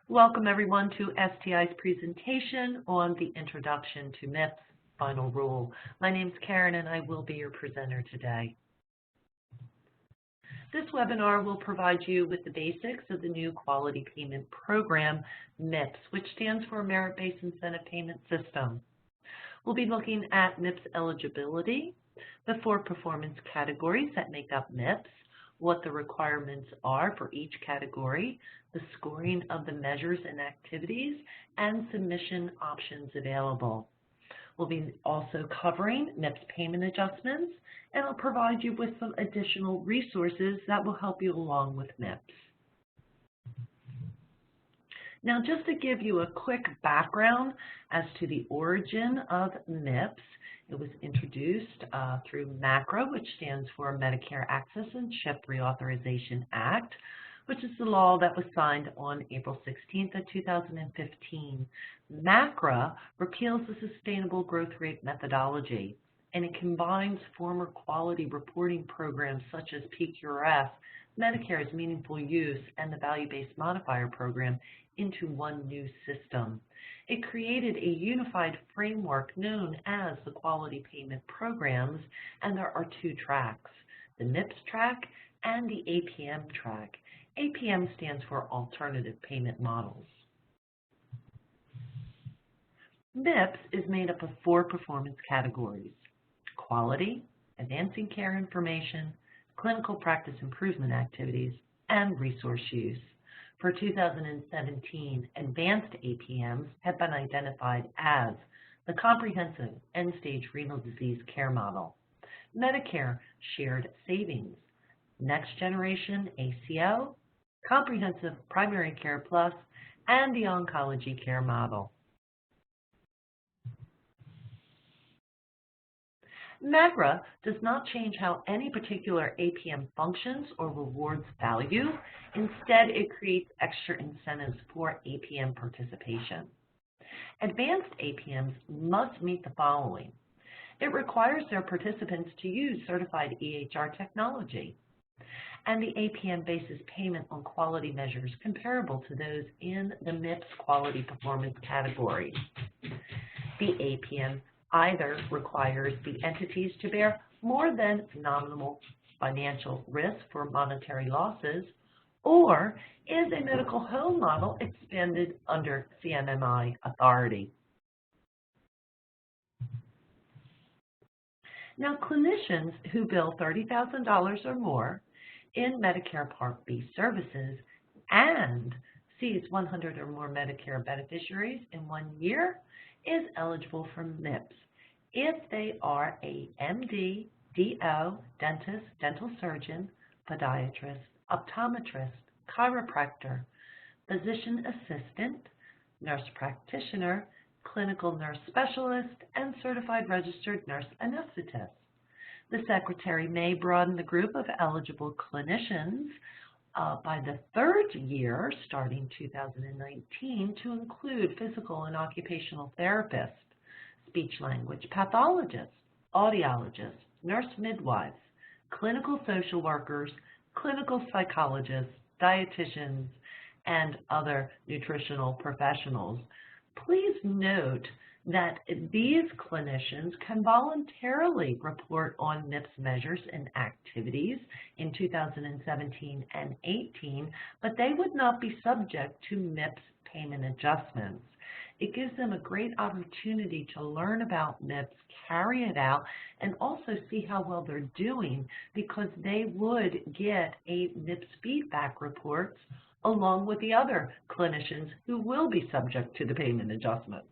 Welcome everyone to STI's presentation on the Introduction to MIPS Final Rule. My name is Karen and I will be your presenter today. This webinar will provide you with the basics of the new Quality Payment Program, MIPS, which stands for Merit-Based Incentive Payment System. We'll be looking at MIPS eligibility, the 4 performance categories that make up MIPS, what the requirements are for each category, the scoring of the measures and activities, and submission options available. We'll be also covering MIPS payment adjustments, and I'll provide you with some additional resources that will help you along with MIPS. Now, just to give you a quick background as to the origin of MIPS, it was introduced through MACRA, which stands for Medicare Access and CHIP Reauthorization Act, which is the law that was signed on April 16th of 2015. MACRA repeals the Sustainable Growth Rate methodology, and it combines former quality reporting programs such as PQRS, Medicare's Meaningful Use, and the Value-Based Modifier Program into one new system. It created a unified framework known as the Quality Payment Programs, and there are 2 tracks, the MIPS track and the APM track. APM stands for Alternative Payment Models. MIPS is made up of 4 performance categories: quality, advancing care information, clinical practice improvement activities, and resource use. For 2017, advanced APMs have been identified as the Comprehensive End-Stage Renal Disease Care Model, Medicare Shared Savings, Next Generation ACO, Comprehensive Primary Care Plus, and the Oncology Care Model. MACRA does not change how any particular APM functions or rewards value. Instead, it creates extra incentives for APM participation. Advanced APMs must meet the following. It requires their participants to use certified EHR technology, and the APM bases payment on quality measures comparable to those in the MIPS quality performance category. The APM either requires the entities to bear more than nominal financial risk for monetary losses, or is a medical home model expanded under CMMI authority. Now, clinicians who bill $30,000 or more in Medicare Part B services and sees 100 or more Medicare beneficiaries in 1 year is eligible for MIPS if they are a MD, DO, dentist, dental surgeon, podiatrist, optometrist, chiropractor, physician assistant, nurse practitioner, clinical nurse specialist, and certified registered nurse anesthetist. The Secretary may broaden the group of eligible clinicians by the 3rd year, starting 2019, to include physical and occupational therapists, speech-language pathologists, audiologists, nurse midwives, clinical social workers, clinical psychologists, dietitians, and other nutritional professionals. Please note that these clinicians can voluntarily report on MIPS measures and activities in 2017 and 18, but they would not be subject to MIPS payment adjustments. It gives them a great opportunity to learn about MIPS, carry it out, and also see how well they're doing, because they would get a MIPS feedback reports along with the other clinicians who will be subject to the payment adjustments.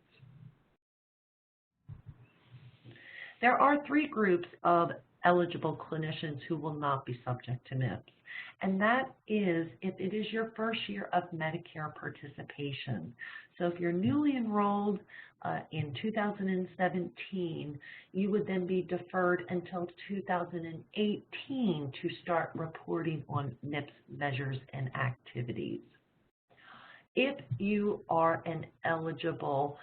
There are 3 groups of eligible clinicians who will not be subject to MIPS, and that is if it is your first year of Medicare participation. So if you're newly enrolled in 2017, you would then be deferred until 2018 to start reporting on MIPS measures and activities. If you are an eligible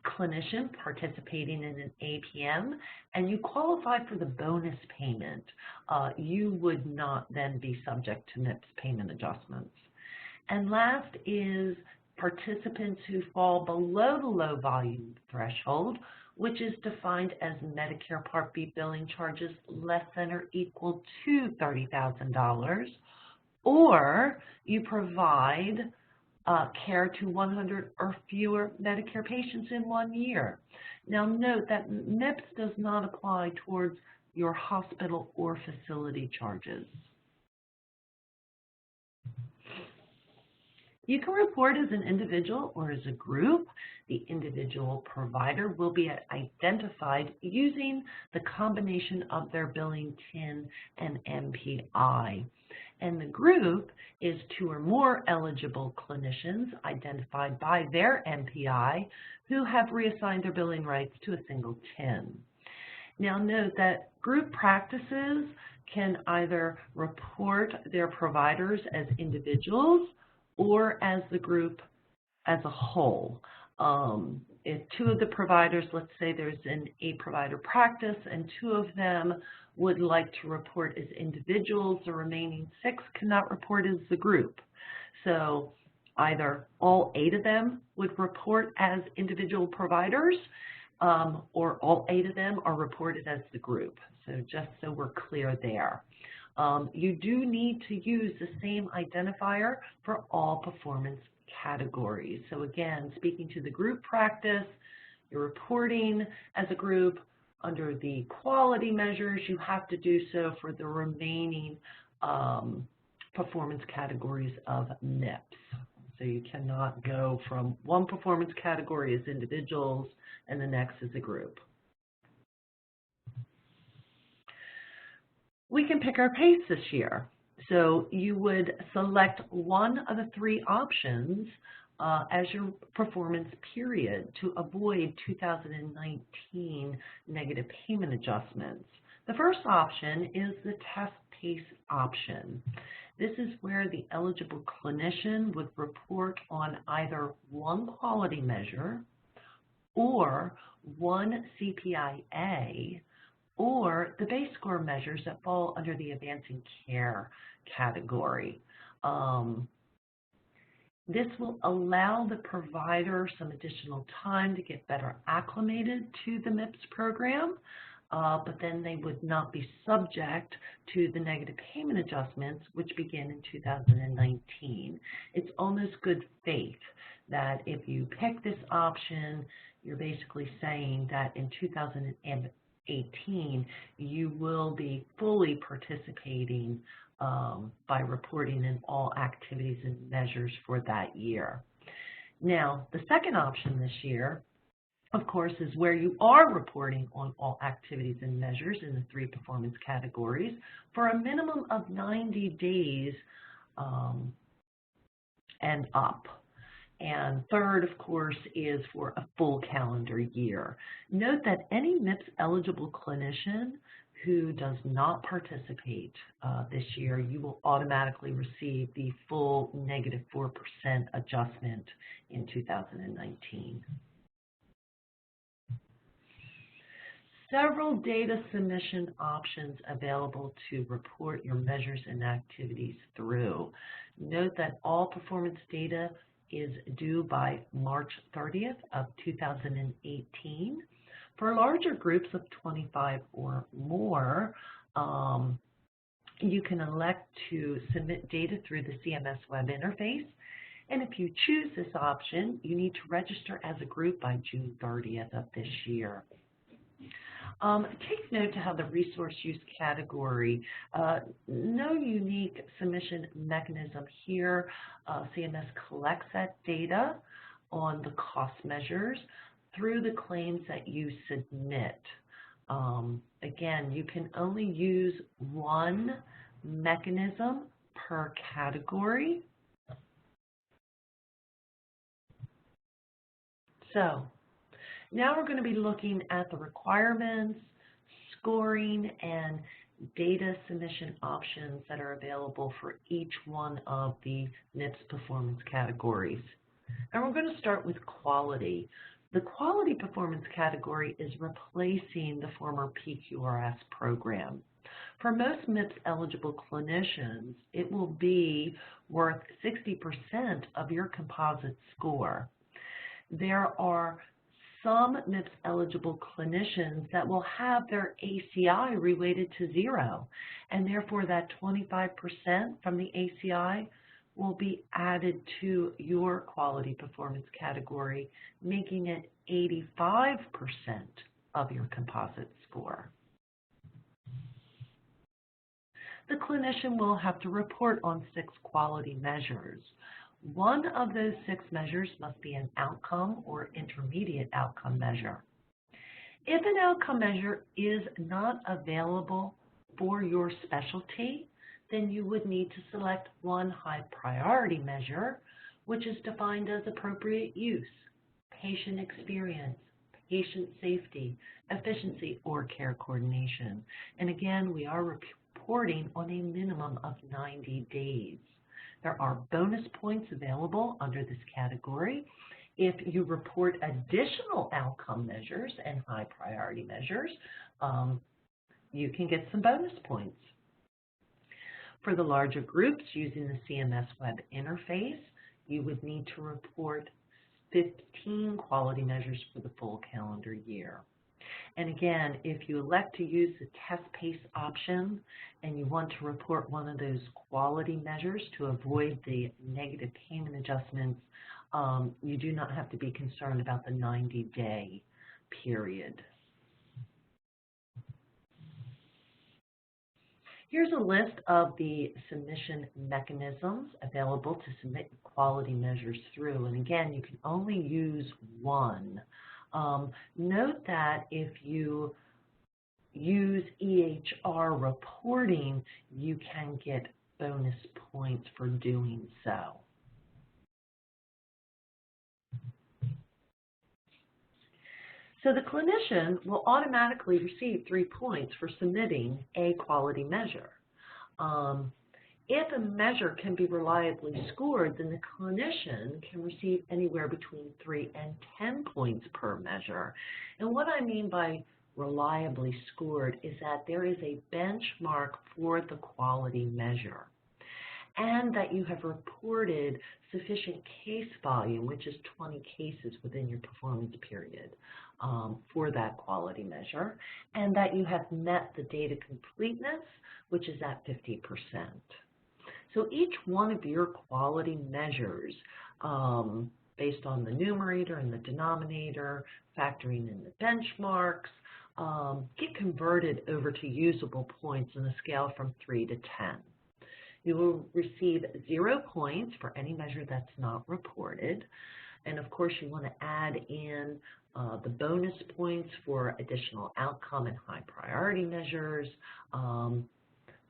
clinician participating in an APM and you qualify for the bonus payment, you would not then be subject to MIPS payment adjustments. And last is participants who fall below the low volume threshold, which is defined as Medicare Part B billing charges less than or equal to $30,000, or you provide care to 100 or fewer Medicare patients in 1 year. Now note that MIPS does not apply towards your hospital or facility charges. You can report as an individual or as a group. The individual provider will be identified using the combination of their billing TIN and MPI. And the group is 2 or more eligible clinicians identified by their MPI who have reassigned their billing rights to a single TIN. Now note that group practices can either report their providers as individuals or as the group as a whole. If 2 of the providers, let's say there's an 8-provider practice and 2 of them would like to report as individuals, the remaining 6 cannot report as the group. So either all 8 of them would report as individual providers, or all 8 of them are reported as the group. So just so we're clear there. You do need to use the same identifier for all performance categories. So again, speaking to the group practice, you're reporting as a group. Under the quality measures, you have to do so for the remaining performance categories of MIPS. So you cannot go from one performance category as individuals and the next as a group. We can pick our pace this year. So you would select one of the 3 options as your performance period to avoid 2019 negative payment adjustments. The first option is the test pace option. This is where the eligible clinician would report on either one quality measure or one CPIA or the base score measures that fall under the advancing care category. This will allow the provider some additional time to get better acclimated to the MIPS program, but then they would not be subject to the negative payment adjustments, which begin in 2019. It's almost good faith that if you pick this option, you're basically saying that in 2018, you will be fully participating by reporting in all activities and measures for that year. Now, the second option this year, of course, is where you are reporting on all activities and measures in the 3 performance categories for a minimum of 90 days and up. And third, of course, is for a full calendar year. Note that any MIPS eligible clinician who does not participate this year, you will automatically receive the full negative 4% adjustment in 2019. Several data submission options available to report your measures and activities through. Note that all performance data is due by March 30th of 2018. For larger groups of 25 or more, you can elect to submit data through the CMS web interface. And if you choose this option, you need to register as a group by June 30th of this year. Take note to how the resource use category, no unique submission mechanism here. CMS collects that data on the cost measures through the claims that you submit. Again, you can only use one mechanism per category. So now we're going to be looking at the requirements, scoring, and data submission options that are available for each one of the MIPS performance categories. And we're going to start with quality. The quality performance category is replacing the former PQRS program. For most MIPS eligible clinicians, it will be worth 60% of your composite score. There are some MIPS eligible clinicians that will have their ACI related to 0, and therefore that 25% from the ACI will be added to your quality performance category, making it 85% of your composite score. The clinician will have to report on 6 quality measures. One of those 6 measures must be an outcome or intermediate outcome measure. If an outcome measure is not available for your specialty, then you would need to select one high priority measure, which is defined as appropriate use, patient experience, patient safety, efficiency, or care coordination. And again, we are reporting on a minimum of 90 days. There are bonus points available under this category. If you report additional outcome measures and high priority measures, you can get some bonus points. For the larger groups using the CMS web interface, you would need to report 15 quality measures for the full calendar year. And again, if you elect to use the test pace option and you want to report one of those quality measures to avoid the negative payment adjustments, you do not have to be concerned about the 90-day period. Here's a list of the submission mechanisms available to submit quality measures through. And again, you can only use one. Note that if you use EHR reporting, you can get bonus points for doing so. So the clinician will automatically receive 3 points for submitting a quality measure. If a measure can be reliably scored, then the clinician can receive anywhere between 3 and 10 points per measure. And what I mean by reliably scored is that there is a benchmark for the quality measure, and that you have reported sufficient case volume, which is 20 cases within your performance period for that quality measure, and that you have met the data completeness, which is at 50%. So each one of your quality measures, based on the numerator and the denominator, factoring in the benchmarks, get converted over to usable points on a scale from 3 to 10. You will receive 0 points for any measure that's not reported. And of course, you want to add in the bonus points for additional outcome and high priority measures.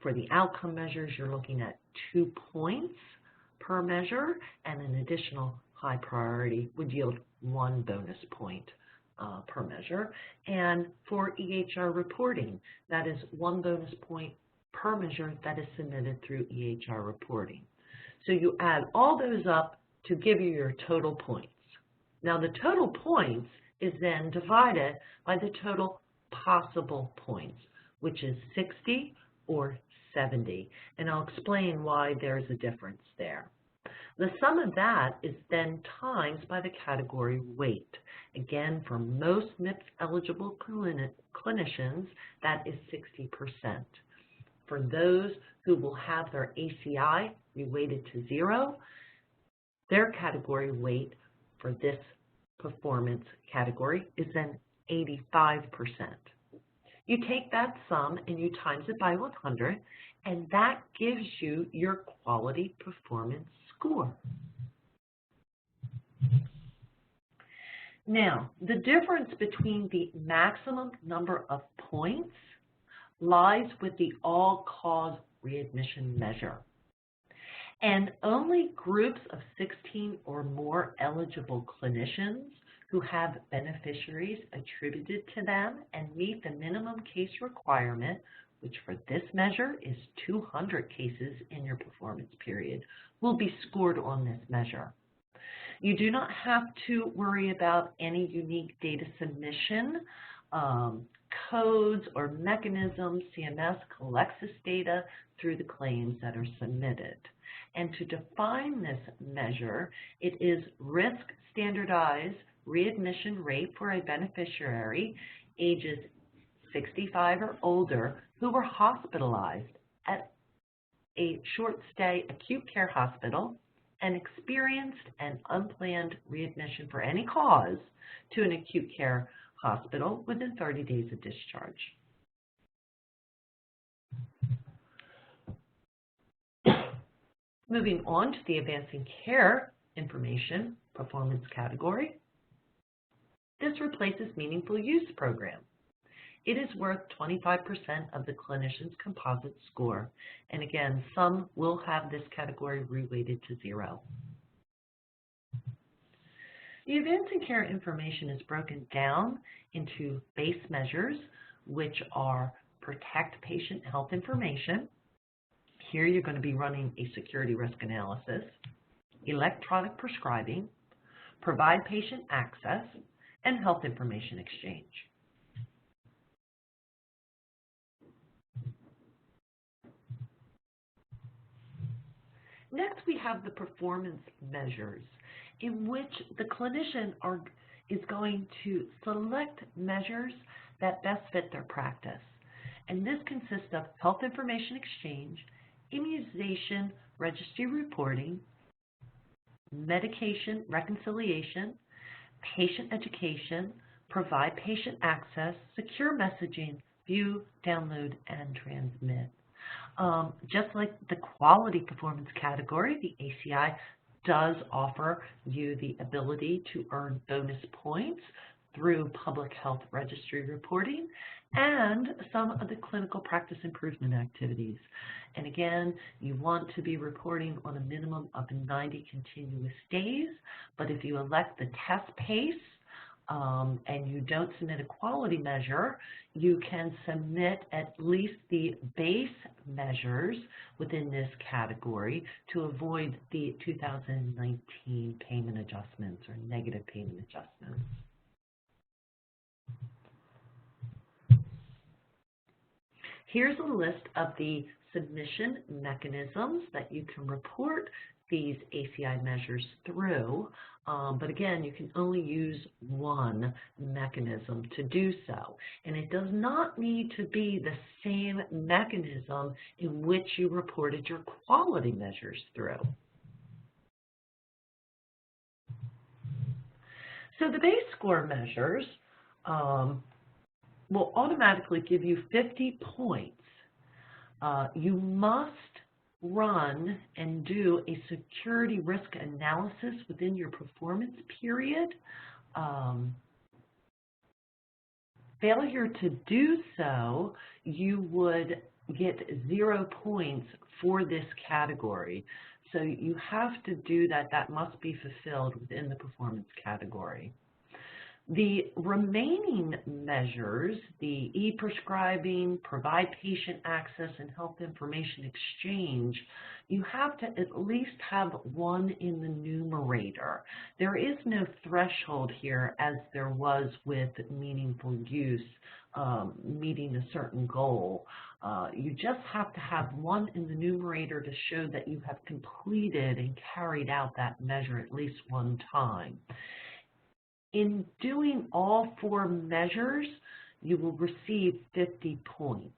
For the outcome measures, you're looking at 2 points per measure, and an additional high priority would yield 1 bonus point per measure. And for EHR reporting, that is 1 bonus point per measure that is submitted through EHR reporting. So you add all those up to give you your total points. Now the total points is then divided by the total possible points, which is 60 or 70, and I'll explain why there's a difference there. The sum of that is then times by the category weight. Again, for most MIPS eligible clinicians, that is 60%. For those who will have their ACI related to 0, their category weight for this performance category is then 85%. You take that sum and you times it by 100, and that gives you your quality performance score. Now, the difference between the maximum number of points lies with the all-cause readmission measure. And only groups of 16 or more eligible clinicians who have beneficiaries attributed to them and meet the minimum case requirement, which for this measure is 200 cases in your performance period, will be scored on this measure. You do not have to worry about any unique data submission codes or mechanisms, CMS collects this data through the claims that are submitted. And to define this measure, it is risk standardized readmission rate for a beneficiary ages 65 or older who were hospitalized at a short stay acute care hospital and experienced an unplanned readmission for any cause to an acute care hospital within 30 days of discharge. Moving on to the advancing care information performance category. This replaces meaningful use program. It is worth 25% of the clinician's composite score. And again, some will have this category reweighted to 0. The advancing care information is broken down into base measures, which are protect patient health information. Here you're going to be running a security risk analysis, electronic prescribing, provide patient access, and health information exchange. Next, we have the performance measures, in which the clinician is going to select measures that best fit their practice. And this consists of health information exchange, immunization registry reporting, medication reconciliation, patient education, provide patient access, secure messaging, view, download, and transmit. Just like the quality performance category, the ACI does offer you the ability to earn bonus points through public health registry reporting and some of the clinical practice improvement activities. And again, you want to be reporting on a minimum of 90 continuous days, but if you elect the test pace and you don't submit a quality measure, you can submit at least the base measures within this category to avoid the 2019 payment adjustments or negative payment adjustments. Here's a list of the submission mechanisms that you can report these ACI measures through, but again, you can only use one mechanism to do so. And it does not need to be the same mechanism in which you reported your quality measures through. So the base score measures will automatically give you 50 points. You must run and do a security risk analysis within your performance period. Failure to do so, you would get 0 points for this category. So you have to do that. That must be fulfilled within the performance category. The remaining measures, the e-prescribing, provide patient access, and health information exchange, you have to at least have one in the numerator. There is no threshold here as there was with meaningful use, meeting a certain goal. You just have to have one in the numerator to show that you have completed and carried out that measure at least one time. In doing all 4 measures, you will receive 50 points.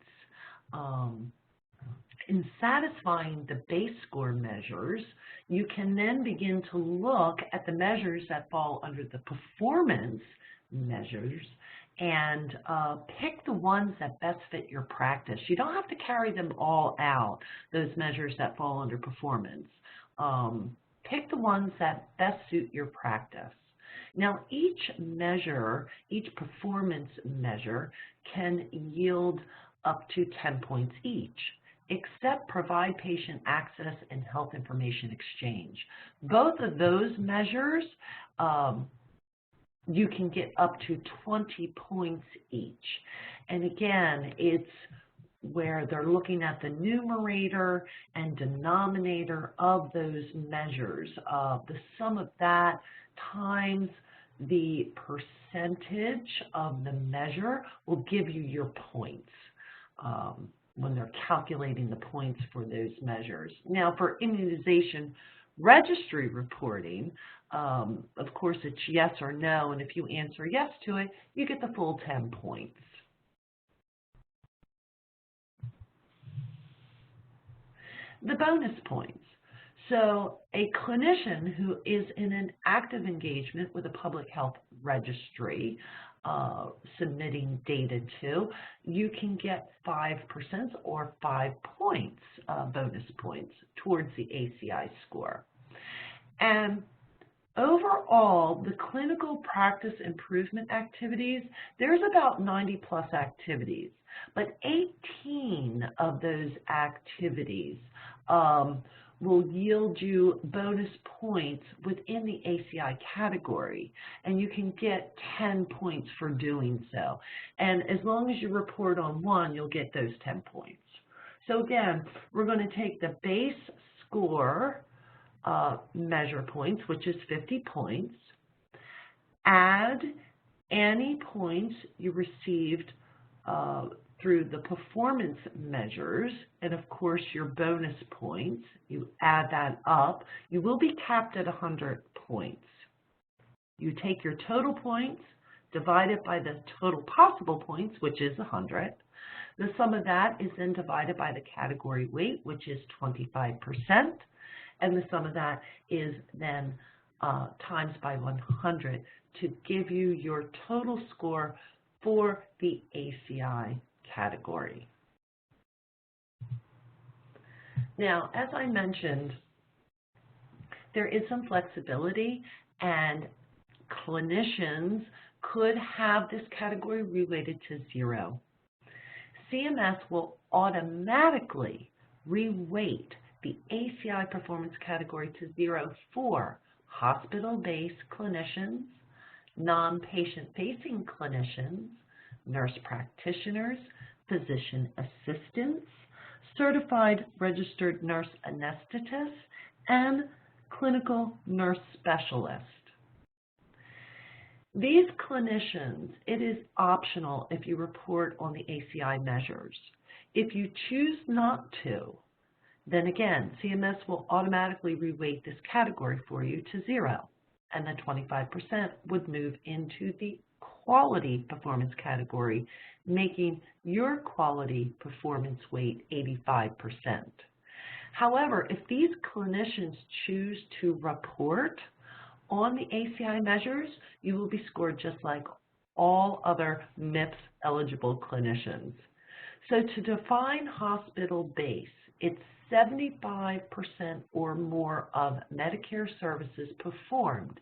In satisfying the base score measures, you can then begin to look at the measures that fall under the performance measures and pick the ones that best fit your practice. You don't have to carry them all out, those measures that fall under performance. Pick the ones that best suit your practice. Now, each measure, each performance measure can yield up to 10 points each, except provide patient access and health information exchange. Both of those measures, you can get up to 20 points each. And again, it's where they're looking at the numerator and denominator of those measures. The sum of that times the percentage of the measure will give you your points when they're calculating the points for those measures. Now, for immunization registry reporting, of course, it's yes or no, and if you answer yes to it, you get the full 10 points. The bonus points. So a clinician who is in an active engagement with a public health registry, submitting data to, you can get 5% or 5 points, bonus points, towards the ACI score. And overall, the clinical practice improvement activities, there's about 90 plus activities, but 18 of those activities will yield you bonus points within the ACI category, and you can get 10 points for doing so. And as long as you report on one, you'll get those 10 points. So again, we're going to take the base score measure points, which is 50 points, add any points you received through the performance measures, and of course your bonus points, you add that up. You will be capped at 100 points. You take your total points, divide it by the total possible points, which is 100. The sum of that is then divided by the category weight, which is 25%, and the sum of that is then times by 100 to give you your total score for the ACI category. Now, as I mentioned, there is some flexibility, and clinicians could have this category related to 0. CMS will automatically reweight the ACI performance category to 0 for hospital-based clinicians, non-patient-facing clinicians, nurse practitioners, physician assistants, certified registered nurse anesthetists, and clinical nurse specialists. These clinicians, it is optional if you report on the ACI measures. If you choose not to, then again, CMS will automatically reweight this category for you to 0, and the 25% would move into the quality performance category, making your quality performance weight 85%. However, if these clinicians choose to report on the ACI measures, you will be scored just like all other MIPS eligible clinicians. So to define hospital base, it's 75% or more of Medicare services performed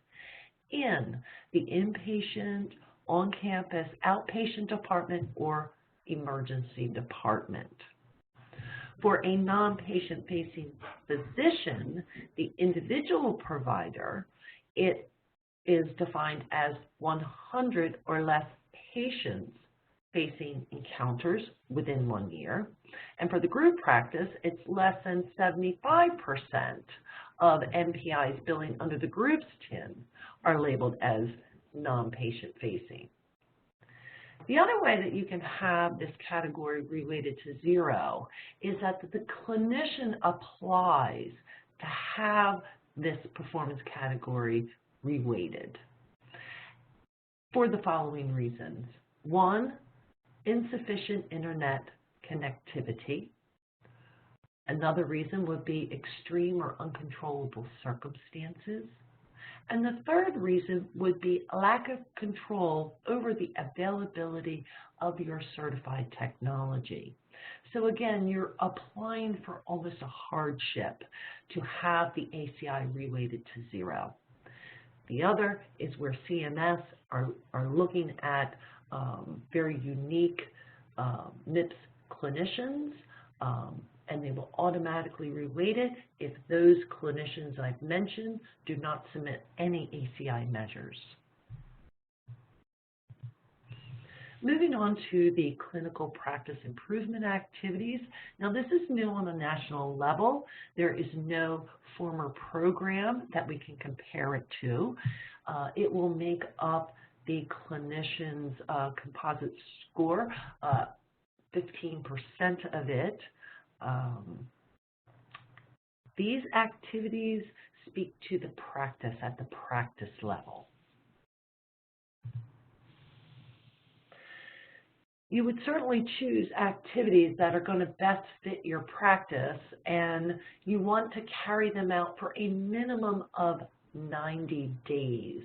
in the inpatient, on-campus, outpatient department, or emergency department. For a non-patient-facing physician, the individual provider, it is defined as 100 or less patients facing encounters within 1 year. And for the group practice, it's less than 75% of NPIs billing under the groups TIN are labeled as non-patient facing. The other way that you can have this category related to 0 is that the clinician applies to have this performance category reweighted for the following reasons. 1, insufficient internet connectivity. Another reason would be extreme or uncontrollable circumstances. And the third reason would be a lack of control over the availability of your certified technology. So again, you're applying for almost a hardship to have the ACI reweighted to 0. The other is where CMS are looking at very unique MIPS clinicians, and they will automatically reweight it if those clinicians I've mentioned do not submit any ACI measures. Moving on to the clinical practice improvement activities. Now this is new on a national level. There is no former program that we can compare it to. It will make up the clinician's composite score, 15% of it. These activities speak to the practice at the practice level. You would certainly choose activities that are going to best fit your practice, and you want to carry them out for a minimum of 90 days.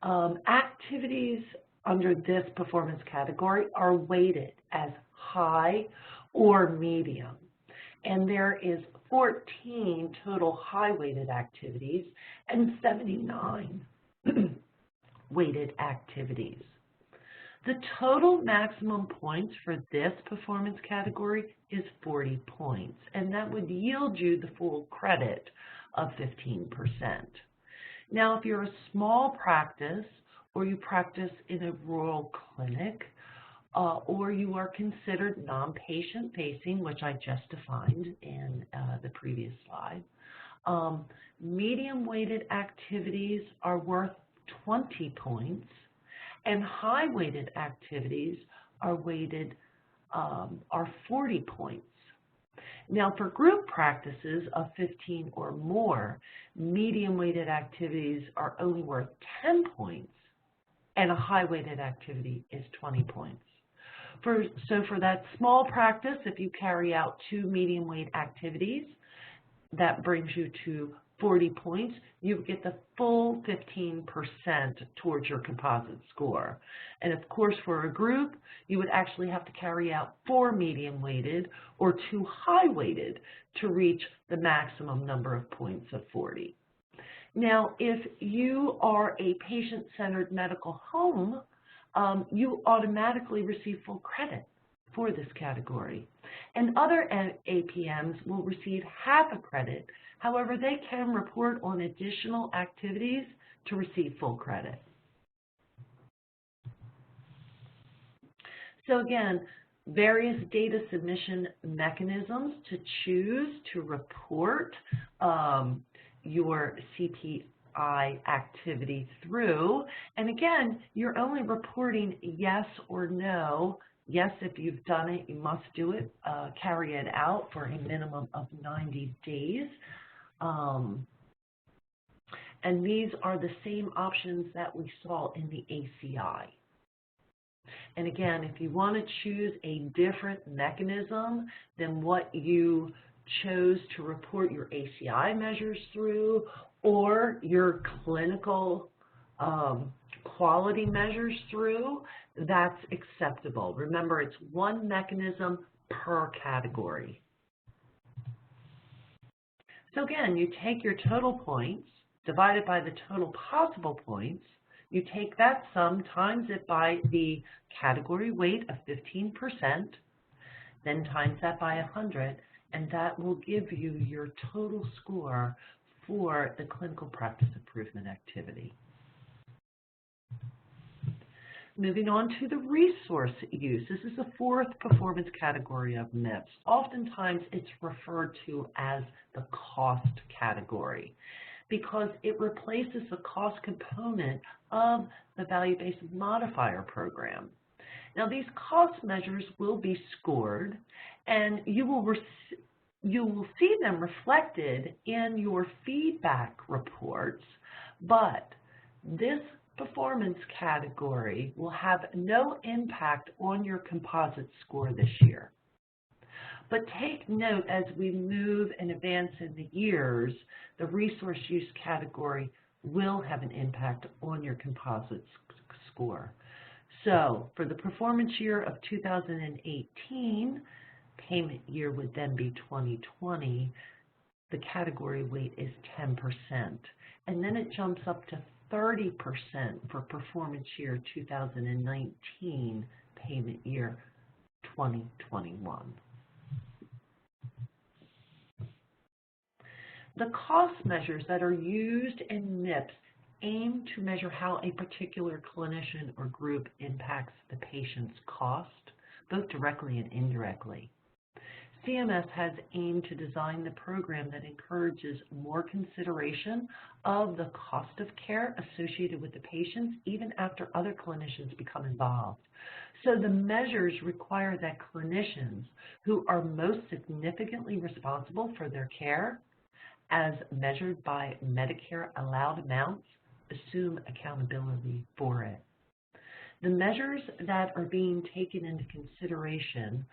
Activities under this performance category are weighted as high or medium, and there is 14 total high-weighted activities and 79 weighted activities. The total maximum points for this performance category is 40 points, and that would yield you the full credit of 15%. Now, if you're a small practice or you practice in a rural clinic, or you are considered non-patient facing, which I just defined in the previous slide, medium weighted activities are worth 20 points, and high weighted activities are weighted are 40 points. Now for group practices of 15 or more, medium weighted activities are only worth 10 points, and a high weighted activity is 20 points. So for that small practice, if you carry out 2 medium weight activities, that brings you to 40 points. You get the full 15% towards your composite score. And of course, for a group, you would actually have to carry out 4 medium weighted or 2 high weighted to reach the maximum number of points of 40. Now, if you are a patient-centered medical home, you automatically receive full credit for this category. And other APMs will receive half a credit. However, they can report on additional activities to receive full credit. So again, various data submission mechanisms to choose to report your CPIA activity through. And again, you're only reporting yes or no. Yes, if you've done it, you must do it, carry it out for a minimum of 90 days. And these are the same options that we saw in the ACI. And again, if you want to choose a different mechanism than what you chose to report your ACI measures through or your clinical quality measures through, that's acceptable. Remember, it's one mechanism per category. So again, you take your total points, divided by the total possible points, you take that sum, times it by the category weight of 15%, then times that by 100, and that will give you your total score for the clinical practice improvement activity. Moving on to the resource use. This is the fourth performance category of MIPS. Oftentimes it's referred to as the cost category because it replaces the cost component of the value-based modifier program. Now these cost measures will be scored, and you will see them reflected in your feedback reports, but this performance category will have no impact on your composite score this year. But take note, as we move and advance in the years, the resource use category will have an impact on your composite score. So for the performance year of 2018, payment year would then be 2020, the category weight is 10%. And then it jumps up to 30% for performance year 2019, payment year 2021. The cost measures that are used in MIPS aim to measure how a particular clinician or group impacts the patient's cost, both directly and indirectly. CMS has aimed to design the program that encourages more consideration of the cost of care associated with the patients even after other clinicians become involved. So the measures require that clinicians who are most significantly responsible for their care, as measured by Medicare allowed amounts, assume accountability for it. The measures that are being taken into consideration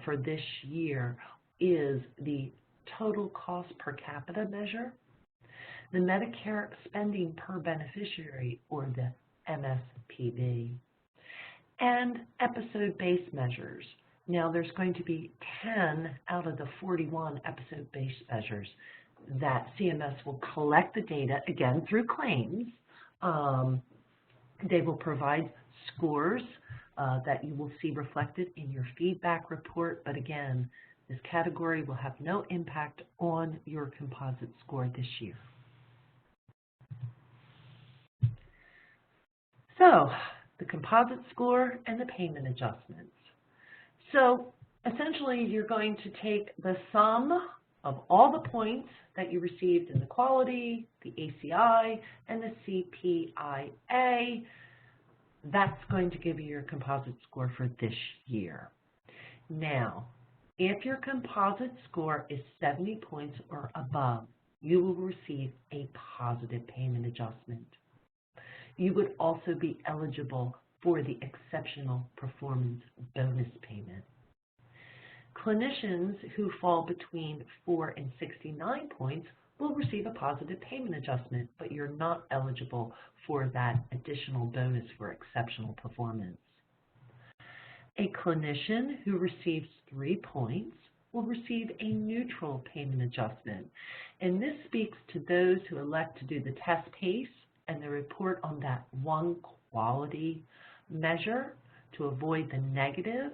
for this year is the total cost per capita measure, the Medicare spending per beneficiary, or the MSPB, and episode-based measures. Now, there's going to be 10 out of the 41 episode-based measures that CMS will collect the data, again, through claims. They will provide scores that you will see reflected in your feedback report, but again, this category will have no impact on your composite score this year. So, the composite score and the payment adjustments. So, essentially, you're going to take the sum of all the points that you received in the quality, the ACI, and the CPIA. That's going to give you your composite score for this year. Now, if your composite score is 70 points or above, you will receive a positive payment adjustment. You would also be eligible for the exceptional performance bonus payment. Clinicians who fall between 4 and 69 points will receive a positive payment adjustment, but you're not eligible for that additional bonus for exceptional performance. A clinician who receives 3 points will receive a neutral payment adjustment, and this speaks to those who elect to do the test pace and the report on that one quality measure to avoid the negative.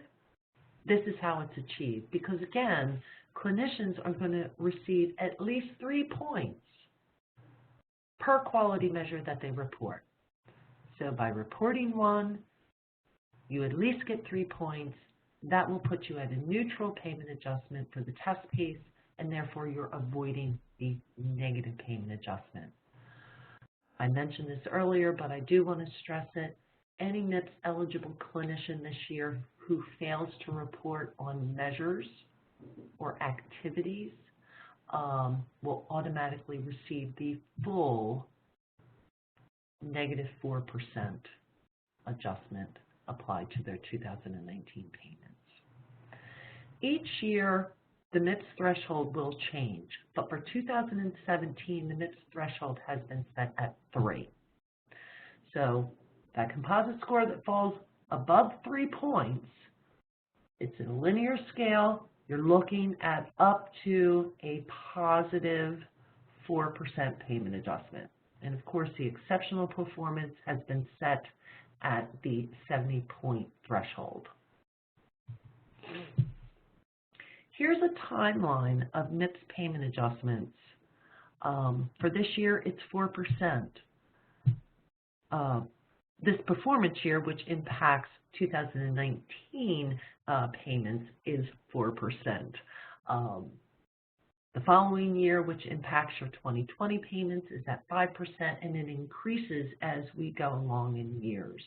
This is how it's achieved, because again, clinicians are going to receive at least 3 points per quality measure that they report. So by reporting one, you at least get 3 points. That will put you at a neutral payment adjustment for the test pace, and therefore you're avoiding the negative payment adjustment. I mentioned this earlier, but I do want to stress it. Any MIPS eligible clinician this year who fails to report on measures or activities will automatically receive the full -4% adjustment applied to their 2019 payments. Each year, the MIPS threshold will change, but for 2017, the MIPS threshold has been set at 3. So that composite score that falls above 3 points, it's in a linear scale. You're looking at up to a positive 4% payment adjustment. And of course, the exceptional performance has been set at the 70-point threshold. Here's a timeline of MIPS payment adjustments. For this year, it's 4%. This performance year, which impacts 2019 payments, is 4%. The following year, which impacts your 2020 payments, is at 5%, and it increases as we go along in years.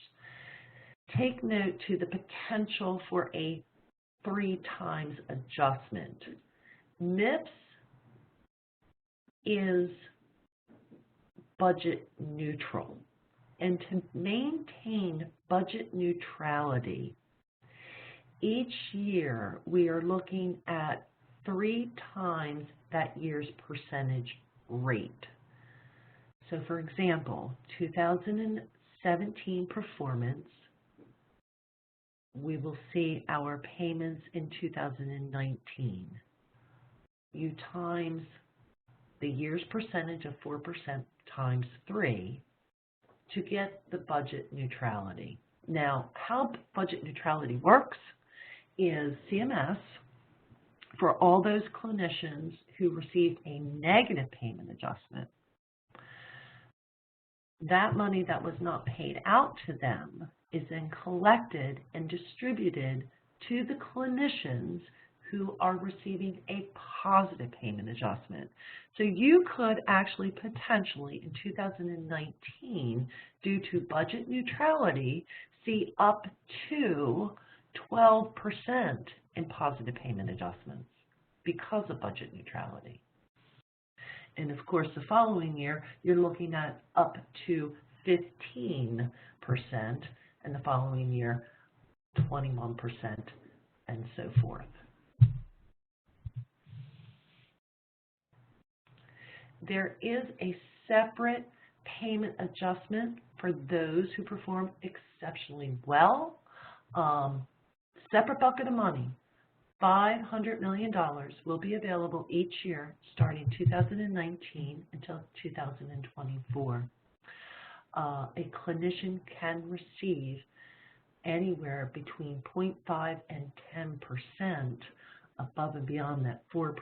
Take note to the potential for a 3 times adjustment. MIPS is budget neutral. And to maintain budget neutrality, each year we are looking at 3 times that year's percentage rate. So for example, 2017 performance, we will see our payments in 2019. You times the year's percentage of 4% times 3 to get the budget neutrality. Now, how budget neutrality works is CMS, for all those clinicians who received a negative payment adjustment, That money that was not paid out to them is then collected and distributed to the clinicians who are receiving a positive payment adjustment. So you could actually potentially in 2019, due to budget neutrality, see up to 12% in positive payment adjustments because of budget neutrality. And of course, the following year, you're looking at up to 15%, and the following year, 21%, and so forth. There is a separate payment adjustment for those who perform exceptionally well. Separate bucket of money. $500 million will be available each year starting 2019 until 2024. A clinician can receive anywhere between 0.5 and 10% above and beyond that 4%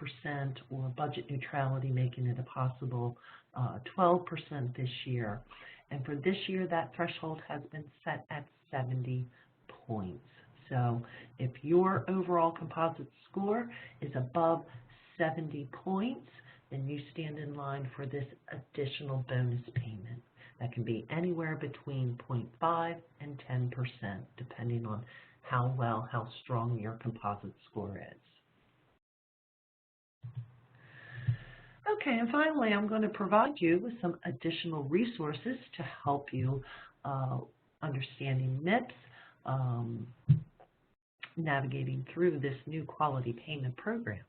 or budget neutrality, making it a possible 12% this year. And for this year, that threshold has been set at 70 points. So if your overall composite score is above 70 points, then you stand in line for this additional bonus payment. That can be anywhere between 0.5 and 10%, depending on how strong your composite score is. Okay, and finally, I'm going to provide you with some additional resources to help you understanding MIPS, navigating through this new quality payment program.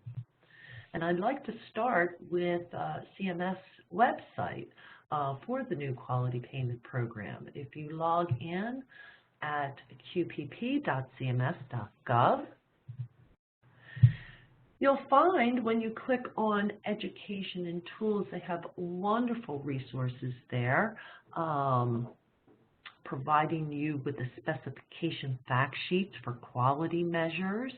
And I'd like to start with CMS website for the new quality payment program. If you log in at qpp.cms.gov, you'll find when you click on Education and Tools, they have wonderful resources there, providing you with the specification fact sheets for quality measures.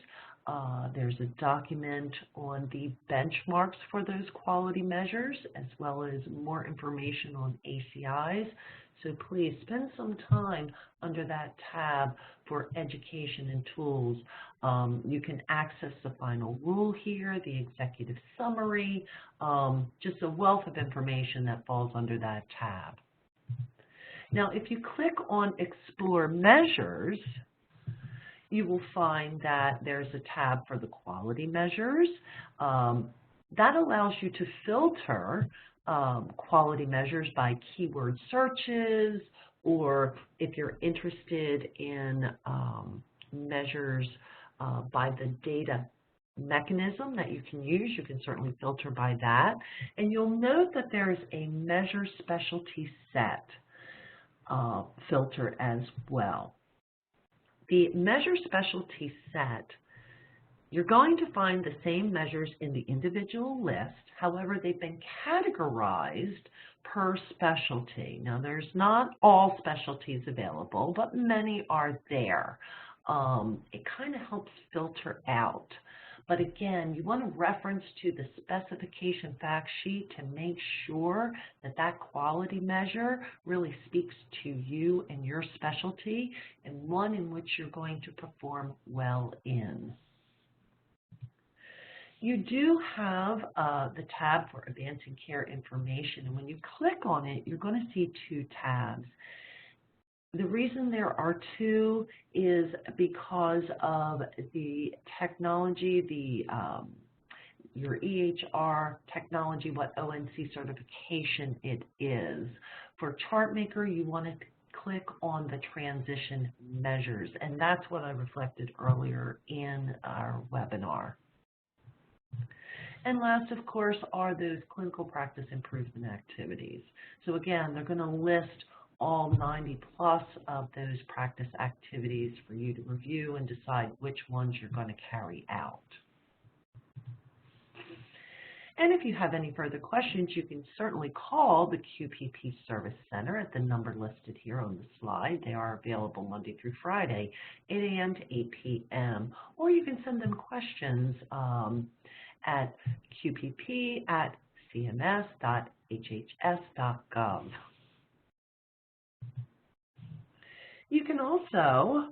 There's a document on the benchmarks for those quality measures, as well as more information on ACIs. So please spend some time under that tab for Education and Tools. You can access the final rule here, the executive summary, just a wealth of information that falls under that tab. Now, if you click on Explore Measures, you will find that there's a tab for the quality measures. That allows you to filter quality measures by keyword searches, or if you're interested in measures by the data mechanism that you can use, you can certainly filter by that. And you'll note that there's a measure specialty set filter as well. The measure specialty set, you're going to find the same measures in the individual list. However, they've been categorized per specialty. Now, there's not all specialties available, but many are there. It kind of helps filter out. But again, you want to reference to the specification fact sheet to make sure that that quality measure really speaks to you and your specialty, and one in which you're going to perform well in. You do have the tab for advancing care information, and when you click on it, you're going to see two tabs. The reason there are two is because of the technology, your EHR technology, what ONC certification it is. For ChartMaker, you want to click on the transition measures, and that's what I reflected earlier in our webinar. And last, of course, are those clinical practice improvement activities. So again, they're going to list all 90 plus of those practice activities for you to review and decide which ones you're going to carry out. And if you have any further questions, you can certainly call the QPP Service Center at the number listed here on the slide. They are available Monday through Friday, 8 a.m. to 8 p.m. Or you can send them questions at qpp@cms.hhs.gov. You can also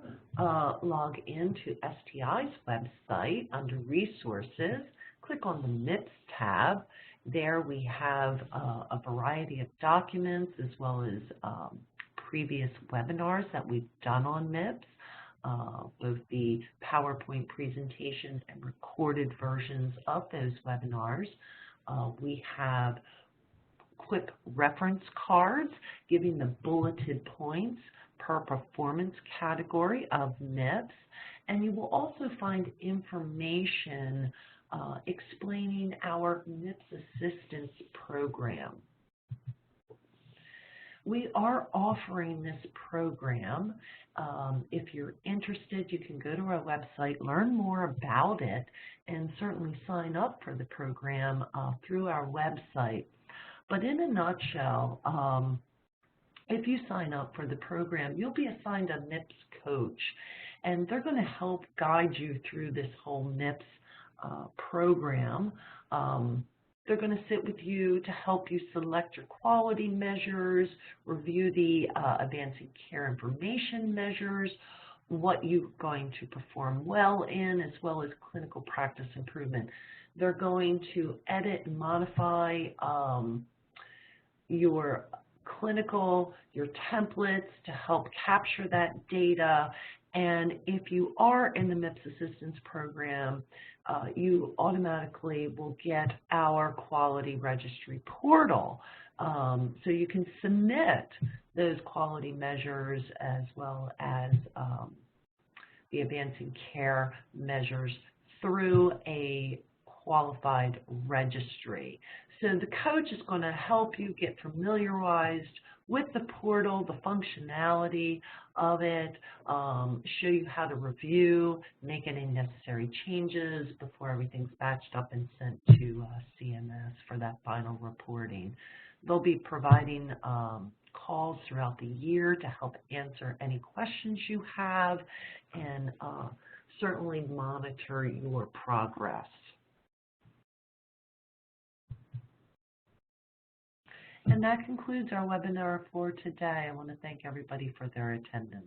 log into STI's website under Resources. Click on the MIPS tab. There we have a variety of documents as well as previous webinars that we've done on MIPS, both the PowerPoint presentations and recorded versions of those webinars. We have quick reference cards giving the bulleted points per performance category of MIPS, and you will also find information explaining our MIPS Assistance Program. We are offering this program. If you're interested, you can go to our website, learn more about it, and certainly sign up for the program through our website. But in a nutshell, if you sign up for the program, you'll be assigned a MIPS coach, and they're going to help guide you through this whole MIPS program. They're going to sit with you to help you select your quality measures, review the advancing care information measures, what you're going to perform well in, as well as clinical practice improvement. They're going to edit and modify your clinical, your templates to help capture that data. And if you are in the MIPS Assistance Program, you automatically will get our quality registry portal. So you can submit those quality measures as well as the advancing care measures through a qualified registry. So the coach is going to help you get familiarized with the portal, the functionality of it, show you how to review, make any necessary changes before everything's batched up and sent to CMS for that final reporting. They'll be providing calls throughout the year to help answer any questions you have and certainly monitor your progress. And that concludes our webinar for today. I want to thank everybody for their attendance.